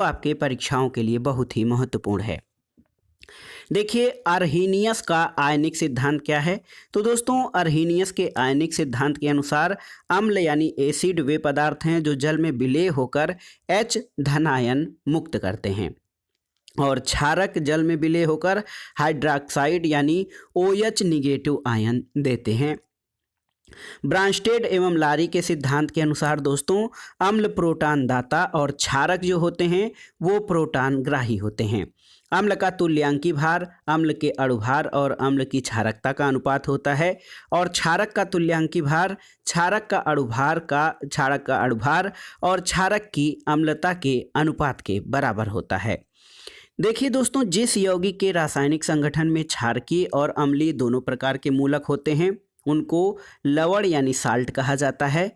आपके परीक्षाओं के लिए बहुत ही महत्वपूर्ण है। देखिए अर्हीनियस का आयनिक सिद्धांत क्या है। तो दोस्तों अर्हीनियस के आयनिक सिद्धांत के अनुसार अम्ल यानी एसिड वे पदार्थ हैं जो जल में विलेय होकर H धनायन मुक्त करते हैं और क्षारक जल में विलेय होकर हाइड्रोक्साइड यानी OH निगेटिव आयन देते हैं। ब्रांस्टेड एवं लारी के सिद्धांत के अनुसार दोस्तों अम्ल प्रोटॉन दाता और क्षारक जो होते हैं वो प्रोटॉन ग्राही होते हैं। अम्ल का तुल्यांकी भार अम्ल के अणुभार और अम्ल की क्षारकता का अनुपात होता है और क्षारक का तुल्यांकी भार क्षारक का अणुभार और क्षारक की अम्लता के अनुपात के बराबर होता है। देखिए दोस्तों जिस यौगिक के रासायनिक संगठन में क्षारकीय और अम्लीय दोनों प्रकार के मूलक होते हैं उनको लवण यानी साल्ट कहा जाता है।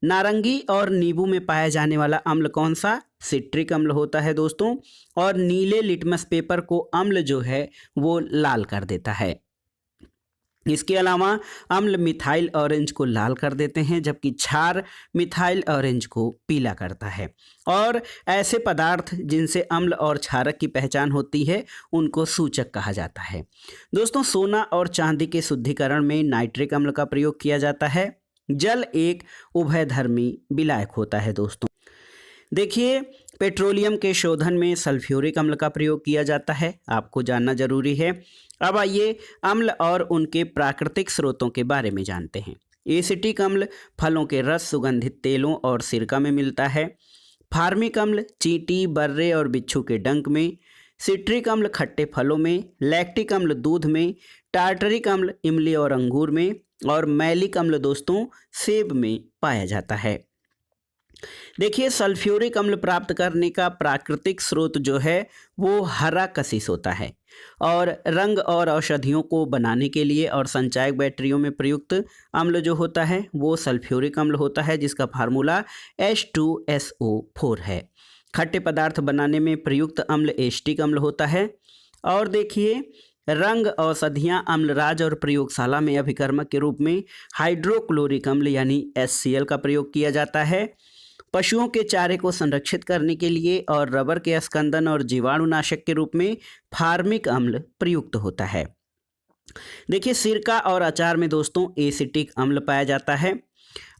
नारंगी और नींबू में पाया जाने वाला अम्ल कौन सा? सिट्रिक अम्ल होता है दोस्तों। और नीले लिटमस पेपर को अम्ल जो है वो लाल कर देता है। इसके अलावा अम्ल मिथाइल ऑरेंज को लाल कर देते हैं जबकि क्षार मिथाइल ऑरेंज को पीला करता है। और ऐसे पदार्थ जिनसे अम्ल और क्षारक की पहचान होती है उनको सूचक कहा जाता है। दोस्तों सोना और चांदी के शुद्धिकरण में नाइट्रिक अम्ल का प्रयोग किया जाता है। जल एक उभयधर्मी विलायक होता है दोस्तों। देखिए पेट्रोलियम के शोधन में सल्फ्यूरिक अम्ल का प्रयोग किया जाता है, आपको जानना जरूरी है। अब आइए अम्ल और उनके प्राकृतिक स्रोतों के बारे में जानते हैं। एसिटिक अम्ल फलों के रस, सुगंधित तेलों और सिरका में मिलता है। फार्मिक अम्ल चींटी, बर्रे और बिच्छू के डंक में। सिट्रिक अम्ल खट्टे फलों में। लैक्टिक अम्ल दूध में। टार्टरिक अम्ल इमली और अंगूर में। और मैलिक अम्ल दोस्तों सेब में पाया जाता है। देखिए सल्फ्यूरिक अम्ल प्राप्त करने का प्राकृतिक स्रोत जो है वो हरा कशिश होता है और रंग और औषधियों को बनाने के लिए और संचायक बैटरियों में प्रयुक्त अम्ल जो होता है वो सल्फ्यूरिक अम्ल होता है जिसका फार्मूला H2SO4 है। खट्टे पदार्थ बनाने में प्रयुक्त अम्ल एस्टिक अम्ल होता है। और देखिए रंग औषधियाँ अम्लराज और प्रयोगशाला में अभिकर्मक के रूप में हाइड्रोक्लोरिक अम्ल यानी HCl का प्रयोग किया जाता है। पशुओं के चारे को संरक्षित करने के लिए और रबर के स्कंदन और जीवाणुनाशक के रूप में फार्मिक अम्ल प्रयुक्त होता है। देखिए सिरका और अचार में दोस्तों एसिटिक अम्ल पाया जाता है।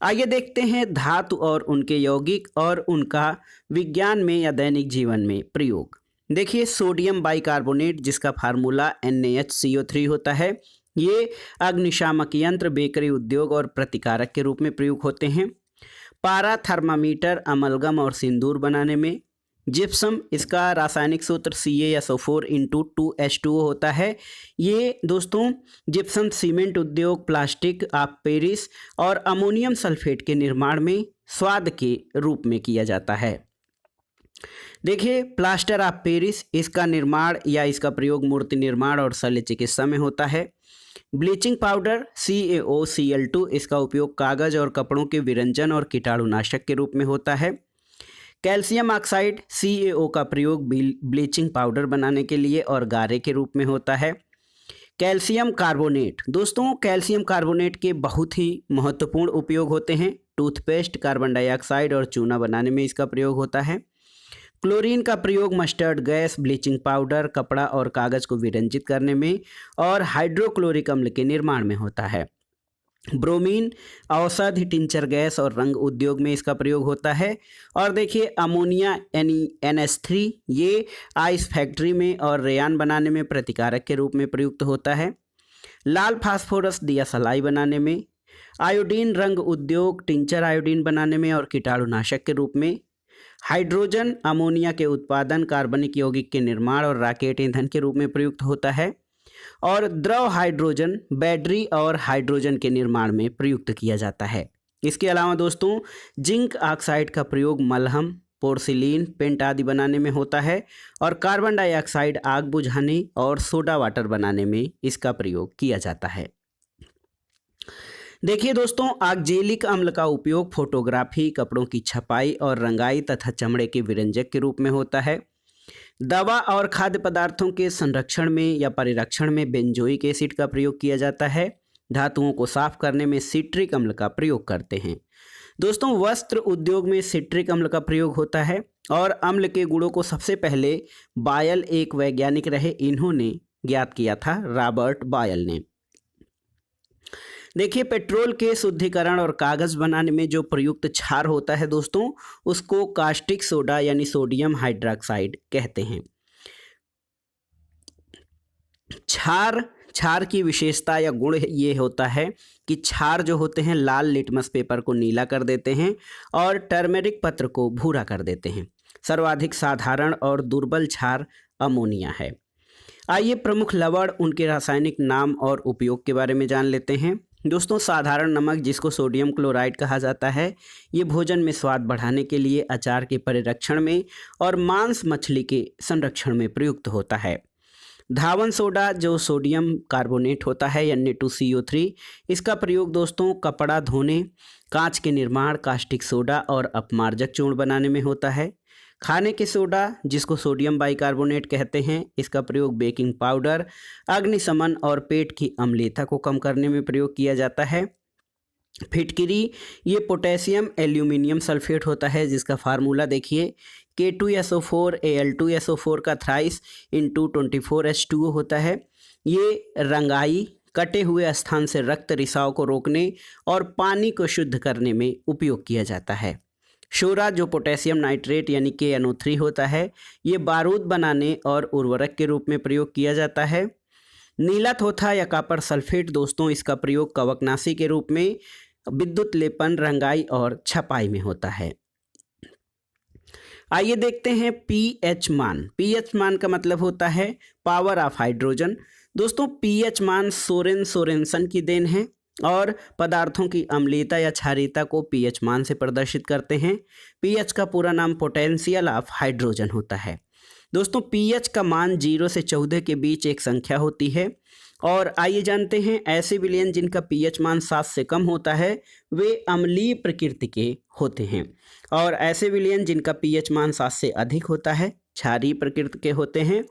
आइए देखते हैं धातु और उनके यौगिक और उनका विज्ञान में या दैनिक जीवन में प्रयोग। देखिए सोडियम बाइकार्बोनेट जिसका फार्मूला NaHCO3 होता है, ये अग्निशामक यंत्र, बेकरी उद्योग और प्रतिकारक के रूप में प्रयोग होते हैं। पारा थर्मामीटर अमलगम और सिंदूर बनाने में। जिप्सम इसका रासायनिक सूत्र CaSO4 × 2H2O होता है। ये दोस्तों जिप्सम सीमेंट उद्योग, प्लास्टिक ऑफ पेरिस और अमोनियम सल्फेट के निर्माण में स्वाद के रूप में किया जाता है। देखिए प्लास्टर ऑफ पेरिस इसका निर्माण या इसका प्रयोग मूर्ति निर्माण और शल्य चिकित्सा में होता है। ब्लीचिंग पाउडर CaOCl2 इसका उपयोग कागज और कपड़ों के विरंजन और कीटाणुनाशक के रूप में होता है। कैल्शियम ऑक्साइड CaO का प्रयोग ब्लीचिंग पाउडर बनाने के लिए और गारे के रूप में होता है। कैल्शियम कार्बोनेट दोस्तों कैल्शियम कार्बोनेट के बहुत ही महत्वपूर्ण उपयोग होते हैं। टूथपेस्ट, कार्बन डाइऑक्साइड और चूना बनाने में इसका प्रयोग होता है। क्लोरीन का प्रयोग मस्टर्ड गैस, ब्लीचिंग पाउडर, कपड़ा और कागज को विरंजित करने में और हाइड्रोक्लोरिक अम्ल के निर्माण में होता है। ब्रोमीन औषधि, टिंचर गैस और रंग उद्योग में इसका प्रयोग होता है। और देखिए अमोनिया NH3 ये आइस फैक्ट्री में और रेयान बनाने में प्रतिकारक के रूप में प्रयुक्त होता है। लाल फास्फोरस दिया सलाई बनाने में। आयोडीन रंग उद्योग, टिंचर आयोडीन बनाने में और कीटाणुनाशक के रूप में। हाइड्रोजन अमोनिया के उत्पादन, कार्बनिक यौगिक के निर्माण और रॉकेट ईंधन के रूप में प्रयुक्त होता है। और द्रव हाइड्रोजन बैटरी और हाइड्रोजन के निर्माण में प्रयुक्त किया जाता है। इसके अलावा दोस्तों जिंक ऑक्साइड का प्रयोग मलहम, पोर्सिलीन, पेंट आदि बनाने में होता है। और कार्बन डाइऑक्साइड आग बुझाने और सोडा वाटर बनाने में इसका प्रयोग किया जाता है। देखिए दोस्तों ऑक्जेलिक अम्ल का उपयोग फोटोग्राफी, कपड़ों की छपाई और रंगाई तथा चमड़े के विरंजक के रूप में होता है। दवा और खाद्य पदार्थों के संरक्षण में या परिरक्षण में बेंजोइक एसिड का प्रयोग किया जाता है। धातुओं को साफ करने में सिट्रिक अम्ल का प्रयोग करते हैं। दोस्तों वस्त्र उद्योग में सिट्रिक अम्ल का प्रयोग होता है और अम्ल के गुणों को सबसे पहले बायल एक वैज्ञानिक रहे, इन्होंने ज्ञात किया था, रॉबर्ट बायल ने। देखिए पेट्रोल के शुद्धिकरण और कागज़ बनाने में जो प्रयुक्त क्षार होता है दोस्तों, उसको कास्टिक सोडा यानी सोडियम हाइड्रोक्साइड कहते हैं। क्षार की विशेषता या गुण ये होता है कि क्षार जो होते हैं लाल लिटमस पेपर को नीला कर देते हैं और टर्मेरिक पत्र को भूरा कर देते हैं। सर्वाधिक साधारण और दुर्बल क्षार अमोनिया है। आइए प्रमुख लवण, उनके रासायनिक नाम और उपयोग के बारे में जान लेते हैं। दोस्तों साधारण नमक, जिसको सोडियम क्लोराइड कहा जाता है, ये भोजन में स्वाद बढ़ाने के लिए, अचार के परिरक्षण में और मांस मछली के संरक्षण में प्रयुक्त होता है। धावन सोडा जो सोडियम कार्बोनेट होता है या Na2CO3, इसका प्रयोग दोस्तों कपड़ा धोने, कांच के निर्माण, कास्टिक सोडा और अपमार्जक चूर्ण बनाने में होता है। खाने के सोडा जिसको सोडियम बाइकार्बोनेट कहते हैं, इसका प्रयोग बेकिंग पाउडर, अग्निशमन और पेट की अम्लता को कम करने में प्रयोग किया जाता है। फिटकिरी, ये पोटेशियम एल्यूमिनियम सल्फेट होता है, जिसका फार्मूला देखिए K2SO4 Al2SO4 का थ्राइस इंटू 24H2O होता है। ये रंगाई, कटे हुए स्थान से रक्त रिसाव को रोकने और पानी को शुद्ध करने में उपयोग किया जाता है। शोरा जो पोटेशियम नाइट्रेट यानी KNO3 होता है, ये बारूद बनाने और उर्वरक के रूप में प्रयोग किया जाता है। नीला थोथा या कॉपर सल्फेट दोस्तों, इसका प्रयोग कवकनाशी के रूप में विद्युत लेपन, रंगाई और छपाई में होता है। आइए देखते हैं पीएच मान। पीएच मान का मतलब होता है पावर ऑफ हाइड्रोजन। दोस्तों पीएच मान सोरेनसन की देन है और पदार्थों की अम्लीयता या क्षारीयता को पीएच मान से प्रदर्शित करते हैं। पीएच का पूरा नाम पोटेंशियल ऑफ हाइड्रोजन होता है। दोस्तों पीएच का मान 0 से 14 के बीच एक संख्या होती है। और आइए जानते हैं ऐसे विलयन जिनका पीएच मान 7 से कम होता है, वे अम्लीय प्रकृति के होते हैं, और ऐसे विलयन जिनका पीएच मान 7 से अधिक होता है, क्षारीय प्रकृति के होते हैं।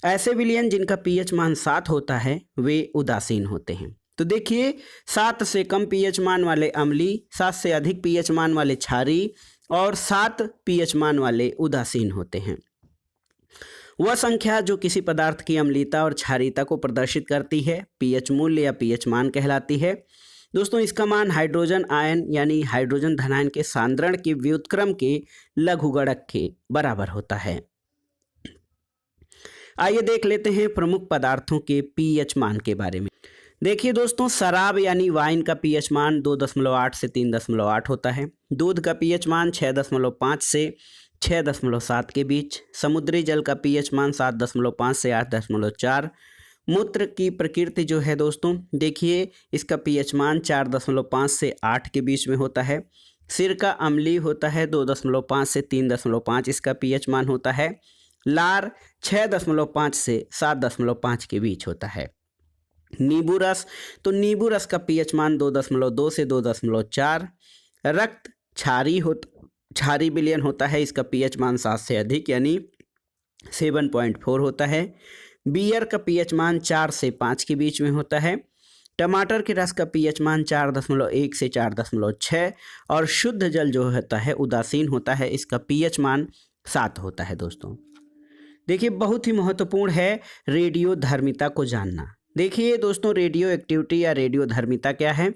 ऐसे विलयन जिनका पीएच मान 7 होता है, वे उदासीन होते हैं। तो देखिए 7 से कम पीएच मान वाले अम्लीय, 7 से अधिक पीएच मान वाले क्षारीय और 7 पीएच मान वाले उदासीन होते हैं। वह संख्या जो किसी पदार्थ की अम्लीयता और क्षारीयता को प्रदर्शित करती है पीएच मूल्य या पीएच मान कहलाती है। दोस्तों इसका मान हाइड्रोजन आयन यानी हाइड्रोजन धनायन के सांद्रण के व्युत्क्रम के लघुगणक के बराबर होता है। आइए देख लेते हैं प्रमुख पदार्थों के पीएच मान के बारे में। देखिए दोस्तों शराब यानी वाइन का पीएच मान 2.8 से 3.8 होता है। दूध का पीएच मान 6.5 से 6.7 के बीच। समुद्री जल का पीएच मान 7.5 से 8.4। मूत्र की प्रकृति जो है दोस्तों देखिए इसका पीएच मान 4.5 से 8 के बीच में होता है। सिर का अम्लीय होता है 2.5 से 3.5 इसका पीएच मान होता है। लार 6.5 से 7.5 के बीच होता है। नींबू रस, तो नींबू रस का पीएच मान 2.2 से 2.4। रक्त क्षारीय विलयन होता है, इसका पीएच मान 7 से अधिक यानी 7.4 होता है। बियर का पीएच मान 4 से 5 के बीच में होता है। टमाटर के रस का पीएच मान 4.1 से 4.6 और शुद्ध जल जो होता है उदासीन होता है, इसका पीएच मान 7 होता है। दोस्तों देखिए बहुत ही महत्वपूर्ण है रेडियोधर्मिता को जानना। देखिए दोस्तों रेडियो एक्टिविटी या रेडियोधर्मिता क्या है,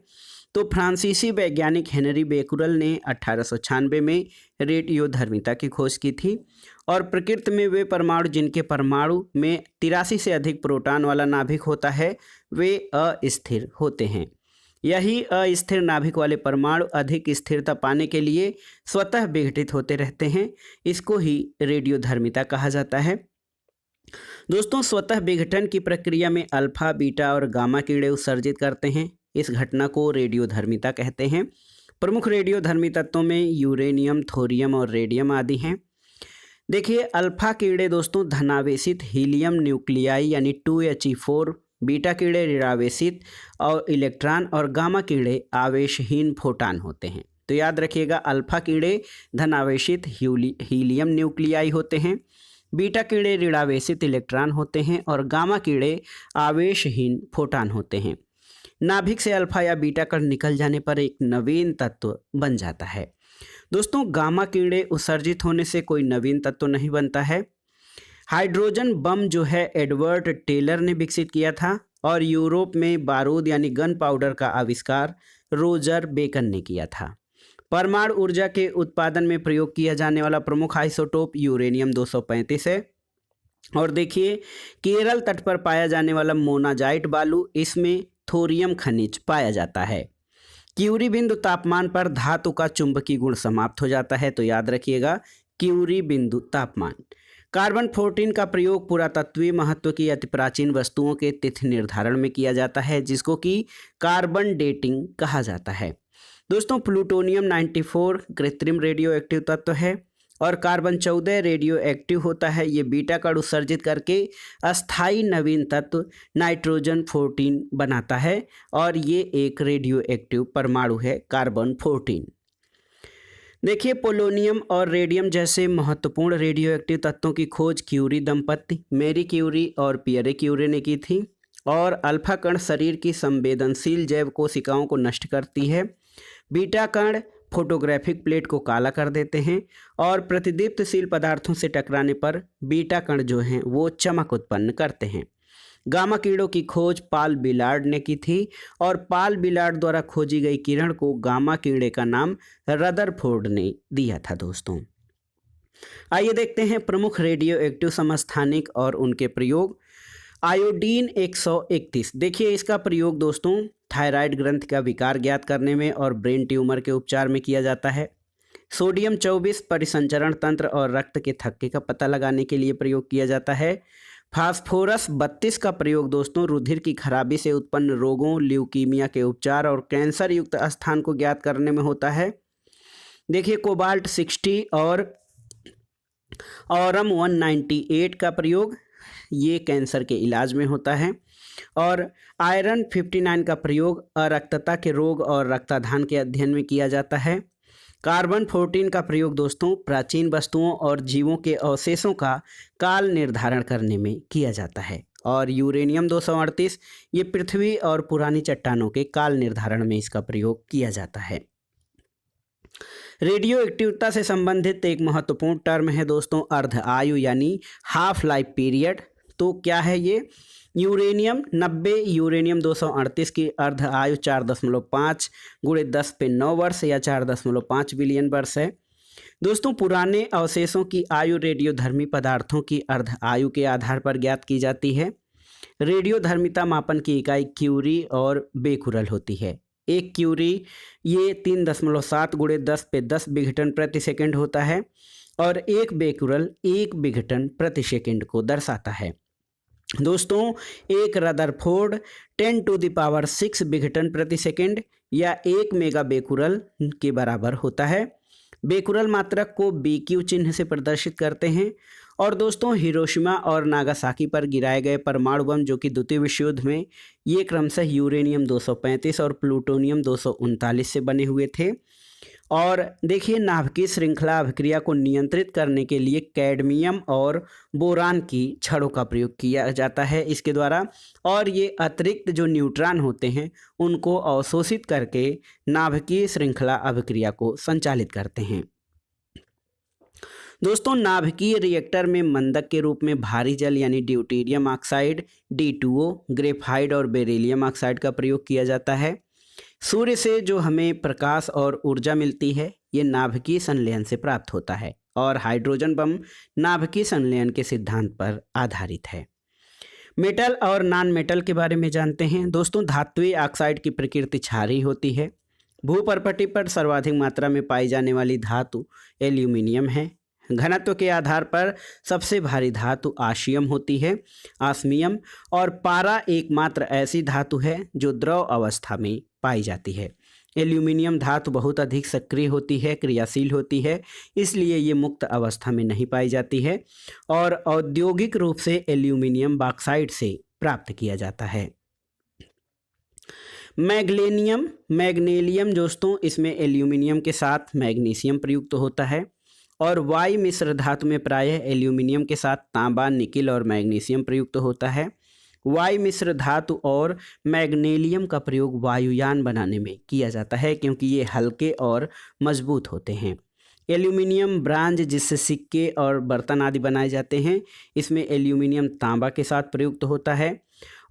तो फ्रांसीसी वैज्ञानिक हेनरी बेकुरल ने 1896 में रेडियोधर्मिता की खोज की थी और प्रकृति में वे परमाणु जिनके परमाणु में 83 से अधिक प्रोटॉन वाला नाभिक होता है वे अस्थिर होते हैं। यही अस्थिर नाभिक वाले परमाणु अधिक स्थिरता पाने के लिए स्वतः विघटित होते रहते हैं, इसको ही रेडियोधर्मिता कहा जाता है। दोस्तों स्वतः विघटन की प्रक्रिया में अल्फा, बीटा और गामा कीड़े उत्सर्जित करते हैं, इस घटना को रेडियोधर्मिता कहते हैं। प्रमुख रेडियोधर्मी तत्वों में यूरेनियम, थोरियम और रेडियम आदि हैं। देखिए अल्फा कीड़े दोस्तों धनावेशित हीलियम न्यूक्लियाई यानी 2He4, बीटा कीड़े ऋणावेशित और इलेक्ट्रॉन और गामा कीड़े आवेशहीन फोटान होते हैं। तो याद रखिएगा अल्फा कीड़े धनावेशित हीलियम न्यूक्लियाई होते हैं, बीटा कीड़े ऋणावेशित इलेक्ट्रॉन होते हैं और गामा कीड़े आवेशहीन फोटान होते हैं। नाभिक से अल्फा या बीटा कण निकल जाने पर एक नवीन तत्व बन जाता है। दोस्तों गामा किरणें उत्सर्जित होने से कोई नवीन तत्व नहीं बनता है। हाइड्रोजन बम जो है एडवर्ड टेलर ने विकसित किया था और यूरोप में बारूद यानी गन पाउडर का आविष्कार रोजर बेकन ने किया था। परमाणु ऊर्जा के उत्पादन में प्रयोग किया जाने वाला प्रमुख आइसोटोप यूरेनियम 235 है। और देखिए केरल तट पर पाया जाने वाला मोनाजाइट बालू, इसमें थोरियम खनिज पाया जाता है। क्यूरी बिंदु तापमान पर धातु का चुंबकीय गुण समाप्त हो जाता है, तो याद रखिएगा क्यूरी बिंदु तापमान। कार्बन 14 का प्रयोग पुरातत्वीय महत्व की अति प्राचीन वस्तुओं के तिथि निर्धारण में किया जाता है, जिसको कि कार्बन डेटिंग कहा जाता है। दोस्तों प्लूटोनियम 94 कृत्रिम रेडियो एक्टिव तत्व है और कार्बन 14 रेडियो एक्टिव होता है। ये बीटा कण उत्सर्जित करके अस्थायी नवीन तत्व नाइट्रोजन 14 बनाता है और ये एक रेडियो एक्टिव परमाणु है कार्बन 14। देखिए पोलोनियम और रेडियम जैसे महत्वपूर्ण रेडियो एक्टिव तत्वों की खोज क्यूरी दंपत्ति मैरी क्यूरी और पियरे क्यूरी ने की थी। और अल्फा कण शरीर की संवेदनशील जैव कोशिकाओं को नष्ट करती है। बीटा कण फोटोग्राफिक प्लेट को काला कर देते हैं और प्रतिदीप्तशील पदार्थों से टकराने पर बीटा कण जो हैं वो चमक उत्पन्न करते हैं। गामा किरणों की खोज पाल बिलार्ड ने की थी और पाल बिलार्ड द्वारा खोजी गई किरण को गामा किरणें का नाम रदरफोर्ड ने दिया था। दोस्तों आइए देखते हैं प्रमुख रेडियो एक्टिव समस्थानिक और उनके प्रयोग। आयोडीन 131, देखिए इसका प्रयोग दोस्तों थायराइड ग्रंथि का विकार ज्ञात करने में और ब्रेन ट्यूमर के उपचार में किया जाता है। सोडियम 24 परिसंचरण तंत्र और रक्त के थक्के का पता लगाने के लिए प्रयोग किया जाता है। फास्फोरस 32 का प्रयोग दोस्तों रुधिर की खराबी से उत्पन्न रोगों, ल्यूकीमिया के उपचार और कैंसर युक्त स्थान को ज्ञात करने में होता है। देखिए कोबाल्ट 60 और ऑरम 198 का प्रयोग ये कैंसर के इलाज में होता है। और आयरन 59 का प्रयोग अरक्तता के रोग और रक्ताधान के अध्ययन में किया जाता है। कार्बन 14 का प्रयोग दोस्तों प्राचीन वस्तुओं और जीवों के अवशेषों का काल निर्धारण करने में किया जाता है। और यूरेनियम 238 ये पृथ्वी और पुरानी चट्टानों के काल निर्धारण में इसका प्रयोग किया जाता है। रेडियो एक्टिविटी से संबंधित एक महत्वपूर्ण टर्म है दोस्तों अर्ध आयु यानी हाफ लाइफ पीरियड। तो क्या है ये? यूरेनियम 90 यूरेनियम 238 की अर्ध आयु 4.5 गुणे 10 पे 9 वर्ष या 4.5 बिलियन वर्ष है। दोस्तों पुराने अवशेषों की आयु रेडियोधर्मी पदार्थों की अर्ध आयु के आधार पर ज्ञात की जाती है। रेडियोधर्मिता मापन की इकाई क्यूरी और बेकुरल होती है। एक क्यूरी ये 3.7 गुणे 10 पे 10 विघटन प्रति सेकंड होता है और एक बेकुरल 1 विघटन प्रति सेकंड को दर्शाता है। दोस्तों एक रदरफोर्ड 10⁶ विघटन प्रति सेकंड या 1 मेगा बेकुरल के बराबर होता है। बेकुरल मात्रक को BQ चिन्ह से प्रदर्शित करते हैं। और दोस्तों हिरोशिमा और नागासाकी पर गिराए गए परमाणु बम जो कि द्वितीय विश्व युद्ध में ये क्रमशः यूरेनियम 235 और प्लूटोनियम 239 से बने हुए थे। और देखिए नाभिकीय श्रृंखला अभिक्रिया को नियंत्रित करने के लिए कैडमियम और बोरान की छड़ों का प्रयोग किया जाता है इसके द्वारा। और ये अतिरिक्त जो न्यूट्रॉन होते हैं उनको अवशोषित करके नाभिकीय श्रृंखला अभिक्रिया को संचालित करते हैं। दोस्तों नाभिकीय रिएक्टर में मंदक के रूप में भारी जल यानी ड्यूटेरियम ऑक्साइड D2O, ग्रेफाइट और बेरिलियम ऑक्साइड का प्रयोग किया जाता है। सूर्य से जो हमें प्रकाश और ऊर्जा मिलती है ये नाभिकीय संलयन से प्राप्त होता है और हाइड्रोजन बम नाभिकीय संलयन के सिद्धांत पर आधारित है। मेटल और नॉन मेटल के बारे में जानते हैं। दोस्तों धात्विक ऑक्साइड की प्रकृति क्षारीय होती है। भूपर्पटी पर सर्वाधिक मात्रा में पाई जाने वाली धातु एल्यूमिनियम है। घनत्व के आधार पर सबसे भारी धातु आशियम होती है, आस्मियम। और पारा एकमात्र ऐसी धातु है जो द्रव अवस्था में पाई जाती है। एल्यूमिनियम धातु बहुत अधिक सक्रिय होती है, क्रियाशील होती है, इसलिए ये मुक्त अवस्था में नहीं पाई जाती है और औद्योगिक रूप से एल्यूमिनियम बॉक्साइट से प्राप्त किया जाता है। मैग्नीशियम दोस्तों इसमें एल्यूमिनियम के साथ मैग्नीशियम प्रयुक्त होता है। और वाई मिश्र धातु में प्रायः एल्यूमिनियम के साथ तांबा, निकिल और मैग्नीशियम प्रयुक्त होता है। वायु मिश्र धातु और मैग्नीशियम का प्रयोग वायुयान बनाने में किया जाता है क्योंकि ये हल्के और मजबूत होते हैं। एल्यूमिनियम ब्रांज जिससे सिक्के और बर्तन आदि बनाए जाते हैं, इसमें एल्यूमिनियम तांबा के साथ प्रयुक्त होता है।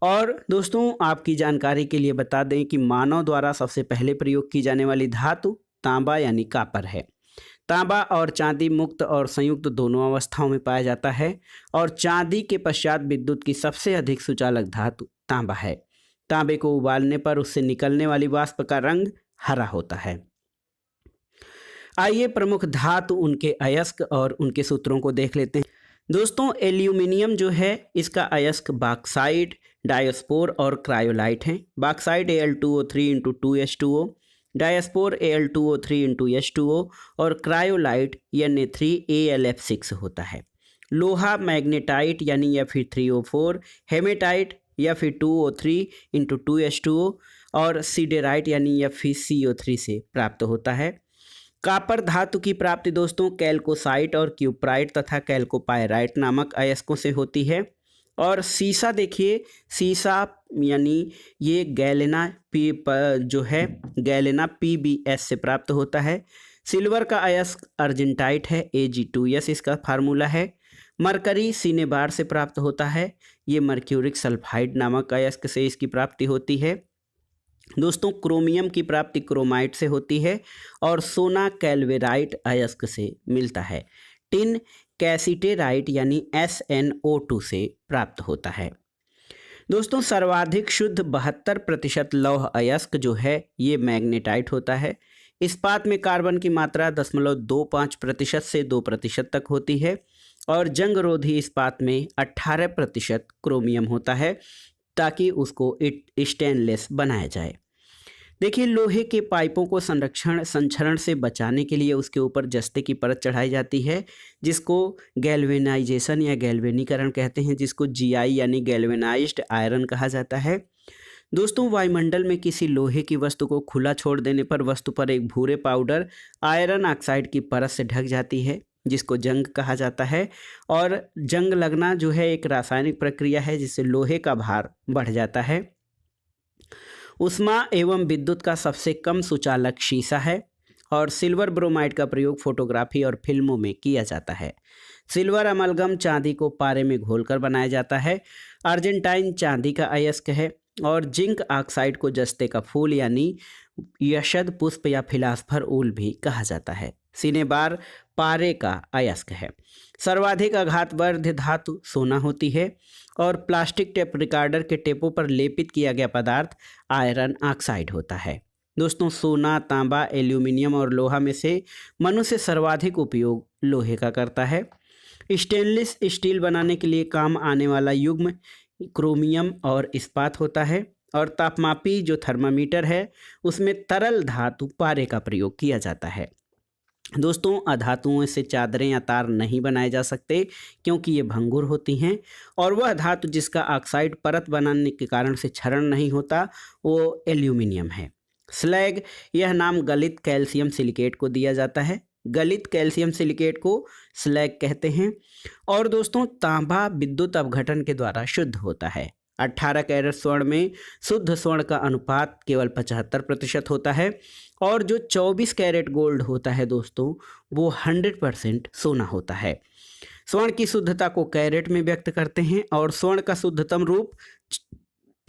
और दोस्तों आपकी जानकारी के लिए बता दें कि मानव द्वारा सबसे पहले प्रयोग की जाने वाली धातु तांबा यानी कॉपर है। तांबा और चांदी मुक्त और संयुक्त दोनों अवस्थाओं में पाया जाता है और चांदी के पश्चात विद्युत की सबसे अधिक सुचालक धातु तांबा है। तांबे को उबालने पर उससे निकलने वाली वाष्प का रंग हरा होता है। आइए प्रमुख धातु, उनके अयस्क और उनके सूत्रों को देख लेते हैं। दोस्तों एल्यूमिनियम जो है इसका अयस्क बॉक्साइट, डायस्पोर और क्रायोलाइट हैं। Bauxite Al2O3 × 2H2O, diaspore Al2O3 × H2O और क्रायोलाइट Na3AlF6 होता है। लोहा मैग्नेटाइट यानी Fe3O4, हेमेटाइट Fe2O3 × 2H2O और सीडेराइट यानी FeCO3 से प्राप्त होता है। कॉपर धातु की प्राप्ति दोस्तों कैल्कोसाइट और क्यूप्राइट तथा कैल्कोपायराइट नामक अयस्कों से होती है। और सीसा देखिए, सीसा यानी ये गैलेना PbS से प्राप्त होता है। सिल्वर का अयस्क अर्जेंटाइट है, Ag2S इसका फार्मूला है। मरकरी सिनेबार से प्राप्त होता है, ये मर्क्यूरिक सल्फाइड नामक अयस्क से इसकी प्राप्ति होती है। दोस्तों क्रोमियम की प्राप्ति क्रोमाइट से होती है और सोना कैल्वेराइट अयस्क से मिलता है। टिन कैसिटेराइट यानी SnO2 से प्राप्त होता है। दोस्तों सर्वाधिक शुद्ध 72% लौह अयस्क जो है ये मैग्नेटाइट होता है। इस्पात में कार्बन की मात्रा 0.25% से 2% तक होती है और जंगरोधी इस्पात में 18% क्रोमियम होता है ताकि उसको स्टेनलेस बनाया जाए। देखिए लोहे के पाइपों को संक्षरण से बचाने के लिए उसके ऊपर जस्ते की परत चढ़ाई जाती है जिसको गैल्वेनाइजेशन या गैल्वेनीकरण कहते हैं, जिसको GI यानी गैल्वेनाइज्ड आयरन कहा जाता है। दोस्तों वायुमंडल में किसी लोहे की वस्तु को खुला छोड़ देने पर वस्तु पर एक भूरे पाउडर आयरन ऑक्साइड की परत से ढक जाती है जिसको जंग कहा जाता है। और जंग लगना जो है एक रासायनिक प्रक्रिया है जिससे लोहे का भार बढ़ जाता है। उष्मा एवं विद्युत का सबसे कम सुचालक शीशा है और सिल्वर ब्रोमाइड का प्रयोग फोटोग्राफी और फिल्मों में किया जाता है। सिल्वर अमलगम चांदी को पारे में घोलकर बनाया जाता है। अर्जेंटाइन चांदी का अयस्क है और जिंक ऑक्साइड को जस्ते का फूल यानी यशद पुष्प या फिलास्फर ऊल भी कहा जाता है। सिनेबार पारे का अयस्क है। सर्वाधिक आघातवर्ध धातु सोना होती है और प्लास्टिक टेप रिकॉर्डर के टेपों पर लेपित किया गया पदार्थ आयरन ऑक्साइड होता है। दोस्तों सोना, तांबा, एल्यूमिनियम और लोहा में से मनुष्य सर्वाधिक उपयोग लोहे का करता है। स्टेनलेस स्टील बनाने के लिए काम आने वाला युग्म क्रोमियम और इस्पात होता है और तापमापी जो थर्मामीटर है उसमें तरल धातु पारे का प्रयोग किया जाता है। दोस्तों अधातुओं से चादरें या तार नहीं बनाए जा सकते क्योंकि ये भंगुर होती हैं और वह धातु जिसका ऑक्साइड परत बनाने के कारण से क्षरण नहीं होता वो एल्यूमिनियम है। स्लैग यह नाम गलित कैल्शियम सिलिकेट को दिया जाता है। गलित कैल्शियम सिलिकेट को स्लैग कहते हैं। और दोस्तों तांबा विद्युत अपघटन के द्वारा शुद्ध होता है। 18 कैरेट स्वर्ण में शुद्ध स्वर्ण का अनुपात केवल 75% होता है और जो 24 कैरेट गोल्ड होता है दोस्तों वो 100% सोना होता है। स्वर्ण की शुद्धता को कैरेट में व्यक्त करते हैं और स्वर्ण का शुद्धतम रूप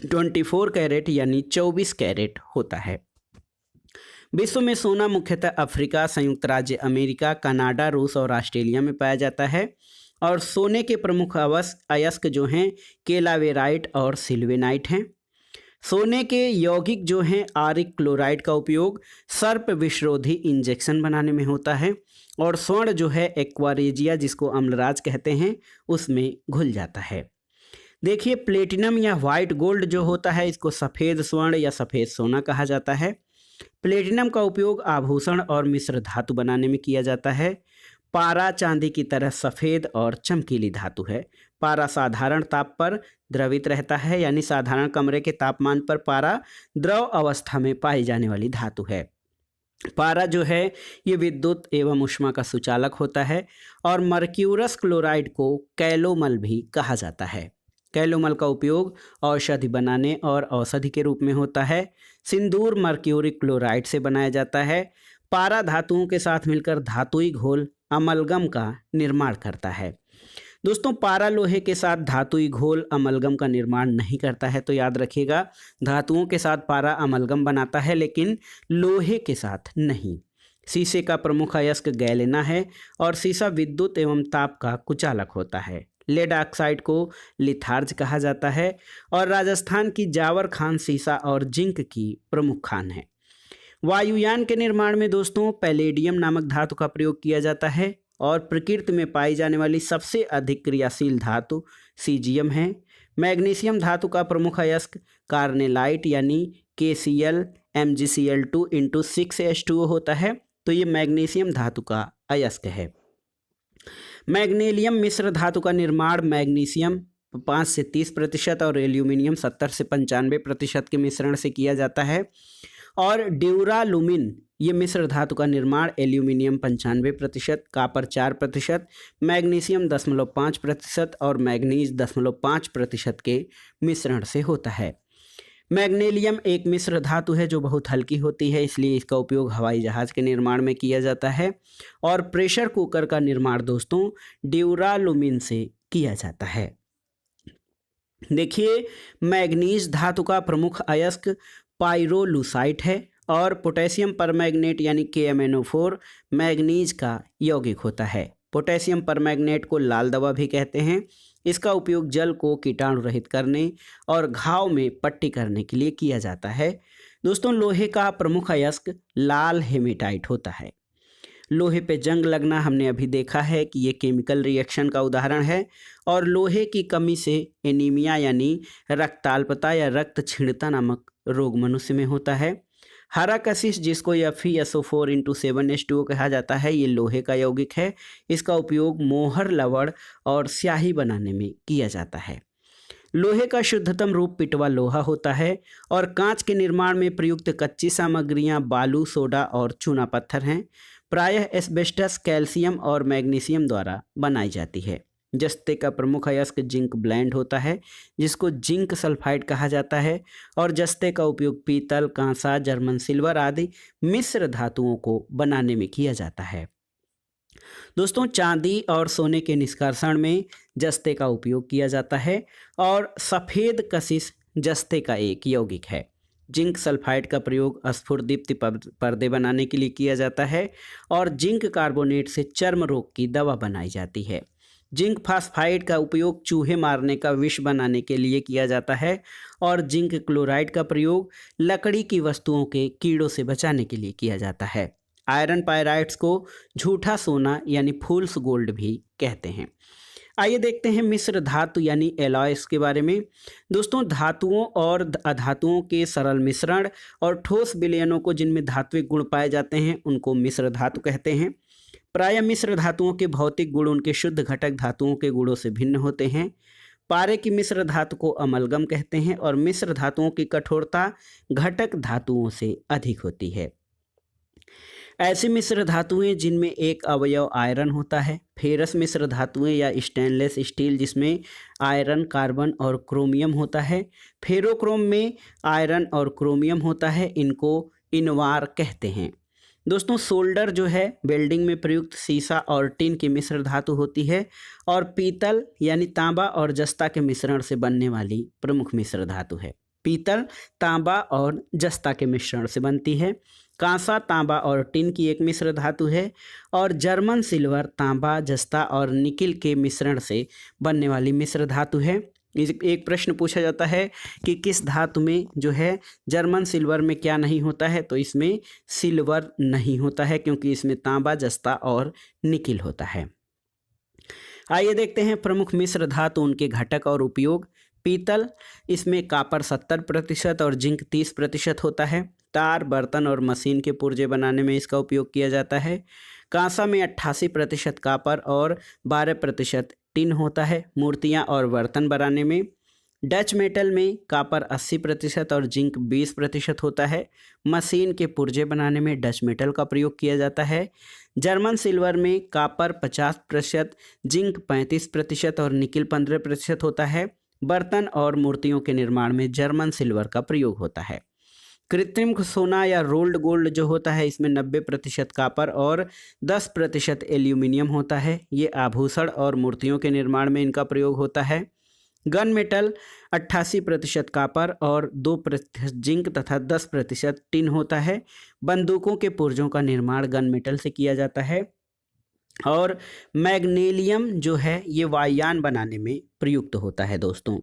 24 कैरेट यानी 24 कैरेट होता है। विश्व में सोना मुख्यतः अफ्रीका, संयुक्त राज्य अमेरिका, कनाडा, रूस और ऑस्ट्रेलिया में पाया जाता है। और सोने के प्रमुख अयस्क जो हैं केलावेराइट और सिल्वेनाइट हैं। सोने के यौगिक जो हैं आरिक क्लोराइड का उपयोग सर्प विषरोधी इंजेक्शन बनाने में होता है और स्वर्ण जो है एक्वारेजिया जिसको अम्लराज कहते हैं उसमें घुल जाता है। देखिए प्लेटिनम या वाइट गोल्ड जो होता है इसको सफ़ेद स्वर्ण या सफ़ेद सोना कहा जाता है। प्लेटिनम का उपयोग आभूषण और मिश्र धातु बनाने में किया जाता है। पारा चांदी की तरह सफ़ेद और चमकीली धातु है। पारा साधारण ताप पर द्रवित रहता है यानी साधारण कमरे के तापमान पर पारा द्रव अवस्था में पाई जाने वाली धातु है। पारा जो है ये विद्युत एवं ऊष्मा का सुचालक होता है और मर्क्यूरस क्लोराइड को कैलोमल भी कहा जाता है। कैलोमल का उपयोग औषधि बनाने और औषधि के रूप में होता है। सिंदूर मर्क्यूरी क्लोराइड से बनाया जाता है। पारा धातुओं के साथ मिलकर धातुई घोल अमलगम का निर्माण करता है। दोस्तों, पारा लोहे के साथ धातुई घोल अमलगम का निर्माण नहीं करता है, तो याद रखिएगा धातुओं के साथ पारा अमलगम बनाता है लेकिन लोहे के साथ नहीं। शीशे का प्रमुख अयस्क गैलेना है और शीशा विद्युत एवं ताप का कुचालक होता है। लेड ऑक्साइड को लिथार्ज कहा जाता है और राजस्थान की जावर खान शीशा और जिंक की प्रमुख खान है। वायुयान के निर्माण में दोस्तों पैलेडियम नामक धातु का प्रयोग किया जाता है और प्रकृति में पाई जाने वाली सबसे अधिक क्रियाशील धातु सीजियम है। मैग्नीशियम धातु का प्रमुख अयस्क कार्नेलाइट यानी KCl MgCl2 × 6H2O होता है, तो ये मैग्नीशियम धातु का अयस्क है। मैग्नीलियम मिश्र धातु का निर्माण मैग्नीशियम 5 से 30% और एल्यूमिनियम 70 से 95% के मिश्रण से किया जाता है। और ड्यूरालुमिन ये मिश्र धातु का निर्माण एल्यूमिनियम 95%, कापर 4%, मैग्नीशियम 0.5% और मैग्नीज 0.5% के मिश्रण से होता है। मैग्नीलियम एक मिश्र धातु है जो बहुत हल्की होती है, इसलिए इसका उपयोग हवाई जहाज़ के निर्माण में किया जाता है। और प्रेशर कुकर का निर्माण दोस्तों ड्यूरालुमिन से किया जाता है। देखिए, मैग्नीज धातु का प्रमुख अयस्क पाइरोलुसाइट है और पोटेशियम परमैंगनेट यानी KMnO4 मैग्नीज का यौगिक होता है। पोटेशियम परमैंगनेट को लाल दवा भी कहते हैं। इसका उपयोग जल को कीटाणु रहित करने और घाव में पट्टी करने के लिए किया जाता है। दोस्तों, लोहे का प्रमुख अयस्क लाल हेमेटाइट होता है। लोहे पे जंग लगना हमने अभी देखा है कि ये केमिकल रिएक्शन का उदाहरण है और लोहे की कमी से एनीमिया यानी रक्ताल्पता या रक्त क्षीणता नामक रोग मनुष्य में होता है। हरा कशिश जिसको FeSO4 × 7H2O कहा जाता है, ये लोहे का यौगिक है। इसका उपयोग मोहर लवण और स्याही बनाने में किया जाता है। लोहे का शुद्धतम रूप पिटवा लोहा होता है और कांच के निर्माण में प्रयुक्त कच्ची सामग्रियां बालू, सोडा और चूना पत्थर हैं। प्रायः एस्बेस्टस, कैल्शियम और मैग्नीशियम द्वारा बनाई जाती है। जस्ते का प्रमुख अयस्क जिंक ब्लेंड होता है जिसको जिंक सल्फाइड कहा जाता है और जस्ते का उपयोग पीतल, कांसा, जर्मन सिल्वर आदि मिश्र धातुओं को बनाने में किया जाता है। दोस्तों, चांदी और सोने के निष्कर्षण में जस्ते का उपयोग किया जाता है और सफ़ेद कशिश जस्ते का एक यौगिक है। जिंक सल्फाइड का प्रयोग स्फुरदीप्ति पर्दे बनाने के लिए किया जाता है और जिंक कार्बोनेट से चर्म रोग की दवा बनाई जाती है। जिंक फास्फाइड का उपयोग चूहे मारने का विष बनाने के लिए किया जाता है और जिंक क्लोराइड का प्रयोग लकड़ी की वस्तुओं के कीड़ों से बचाने के लिए किया जाता है। आयरन पायराइड्स को झूठा सोना यानी फूल्स गोल्ड भी कहते हैं। आइए देखते हैं मिश्र धातु यानी एलॉयस के बारे में। दोस्तों, धातुओं और अधातुओं के सरल मिश्रण और ठोस विलयनों को जिनमें धात्विक गुण पाए जाते हैं उनको मिश्र धातु कहते हैं। प्रायः मिश्र धातुओं के भौतिक गुण उनके शुद्ध घटक धातुओं के गुणों से भिन्न होते हैं। पारे की मिश्र धातु को अमलगम कहते हैं और मिश्र धातुओं की कठोरता घटक धातुओं से अधिक होती है। ऐसी मिश्र धातुएं जिनमें एक अवयव आयरन होता है। फेरस मिश्र धातुएं या स्टेनलेस स्टील जिसमें आयरन, कार्बन और क्रोमियम होता है। फेरोक्रोम में आयरन और क्रोमियम होता है, इनको इनवार कहते हैं। दोस्तों, सोल्डर जो है वेल्डिंग में प्रयुक्त सीसा और टिन की मिश्र धातु होती है और पीतल यानी तांबा और जस्ता के मिश्रण से बनने वाली प्रमुख मिश्र धातु है। पीतल तांबा और जस्ता के मिश्रण से बनती है। कांसा तांबा और टिन की एक मिश्र धातु है और जर्मन सिल्वर तांबा, जस्ता और निकिल के मिश्रण से बनने वाली मिश्र धातु है। एक प्रश्न पूछा जाता है कि किस धातु में जो है जर्मन सिल्वर में क्या नहीं होता है, तो इसमें सिल्वर नहीं होता है क्योंकि इसमें तांबा, जस्ता और निकिल होता है। आइए देखते हैं प्रमुख मिश्र धातु, उनके घटक और उपयोग। पीतल, इसमें कापर 70% और जिंक 30% होता है। तार, बर्तन और मशीन के पुर्जे बनाने में इसका उपयोग किया जाता है। कांसा में 88% कापर और 12% टिन होता है मूर्तियां और बर्तन बनाने में। डच मेटल में कापर 80% और जिंक 20% होता है। मशीन के पुर्जे बनाने में डच मेटल का प्रयोग किया जाता है। जर्मन सिल्वर में कापर 50%, जिंक 35% और निकिल 15% होता है। बर्तन और मूर्तियों के निर्माण में जर्मन सिल्वर का प्रयोग होता है। कृत्रिम सोना या रोल्ड गोल्ड जो होता है इसमें 90% कॉपर और 10% एल्यूमिनियम होता है। ये आभूषण और मूर्तियों के निर्माण में इनका प्रयोग होता है। गन मेटल 88% कॉपर और 2% जिंक तथा 10% टिन होता है। बंदूकों के पुर्जों का निर्माण गन मेटल से किया जाता है। और मैग्नीशियम जो है ये वायुयान बनाने में प्रयुक्त होता है दोस्तों।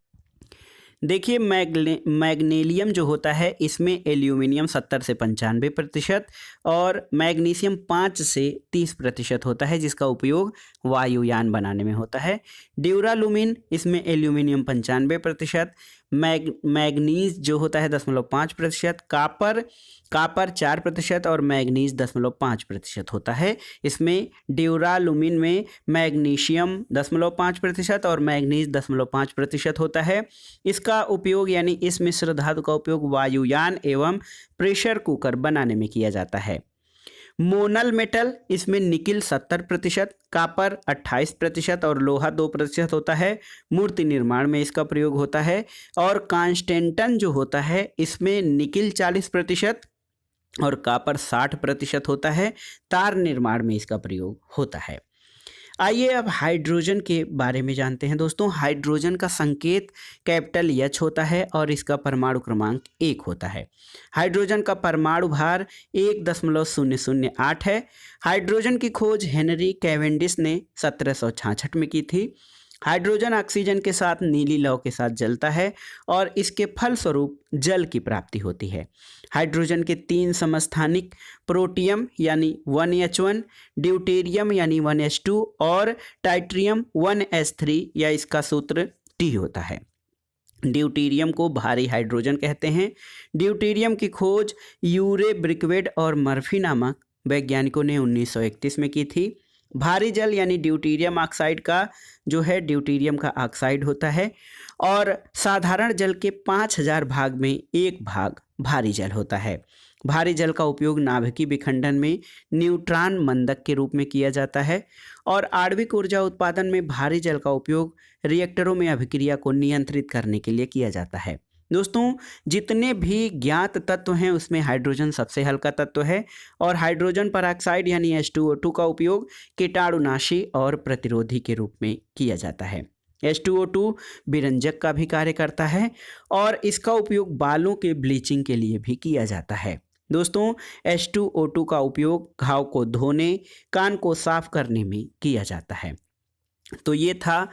देखिए मैग्नीशियम जो होता है इसमें एल्यूमिनियम 70 से 95% और मैग्नीशियम 5 से 30% होता है, जिसका उपयोग वायुयान बनाने में होता है। ड्यूरालुमिन इसमें एल्यूमिनियम 95%, मैग्नीज जो होता है 0.5%, कापर 4% और मैग्नीज 0.5% होता है। इसमें ड्यूरालुमिन में मैग्नीशियम 0.5% और मैग्नीज 0.5% होता है। इसका उपयोग यानी इस मिश्र धातु का उपयोग वायुयान एवं प्रेशर कुकर बनाने में किया जाता है। मोनल मेटल इसमें निकिल 70%, कॉपर 28% और लोहा 2% होता है। मूर्ति निर्माण में इसका प्रयोग होता है। और कांस्टेंटन जो होता है इसमें निकिल 40% और कॉपर 60% होता है। तार निर्माण में इसका प्रयोग होता है। आइए अब हाइड्रोजन के बारे में जानते हैं दोस्तों। हाइड्रोजन का संकेत कैपिटल एच होता है और इसका परमाणु क्रमांक 1 होता है। हाइड्रोजन का परमाणु भार 1.008 है। हाइड्रोजन की खोज हेनरी कैवेंडिश ने 1766 में की थी। हाइड्रोजन ऑक्सीजन के साथ नीली लौ के साथ जलता है और इसके फलस्वरूप जल की प्राप्ति होती है। हाइड्रोजन के 3 समस्थानिक प्रोटियम यानी 1H1, ड्यूटेरियम यानी 1H2 और टाइट्रियम 1S3 या इसका सूत्र T होता है। ड्यूटेरियम को भारी हाइड्रोजन कहते हैं। ड्यूटेरियम की खोज यूरे ब्रिकवेड और मर्फी नामक वैज्ञानिकों ने 1931 में की थी। भारी जल यानी ड्यूटेरियम ऑक्साइड का जो है ड्यूटेरियम का ऑक्साइड होता है और साधारण जल के 5000 भाग में 1 भाग भारी जल होता है। भारी जल का उपयोग नाभिकीय विखंडन में न्यूट्रॉन मंदक के रूप में किया जाता है और आणविक ऊर्जा उत्पादन में भारी जल का उपयोग रिएक्टरों में अभिक्रिया को नियंत्रित करने के लिए किया जाता है। दोस्तों जितने भी ज्ञात तत्व हैं उसमें हाइड्रोजन सबसे हल्का तत्व है और हाइड्रोजन परऑक्साइड यानी H2O2 का उपयोग कीटाणुनाशी और प्रतिरोधी के रूप में किया जाता है। H2O2 विरंजक का भी कार्य करता है और इसका उपयोग बालों के ब्लीचिंग के लिए भी किया जाता है। दोस्तों H2O2 का उपयोग घाव को धोने, कान को साफ करने में किया जाता है। तो ये था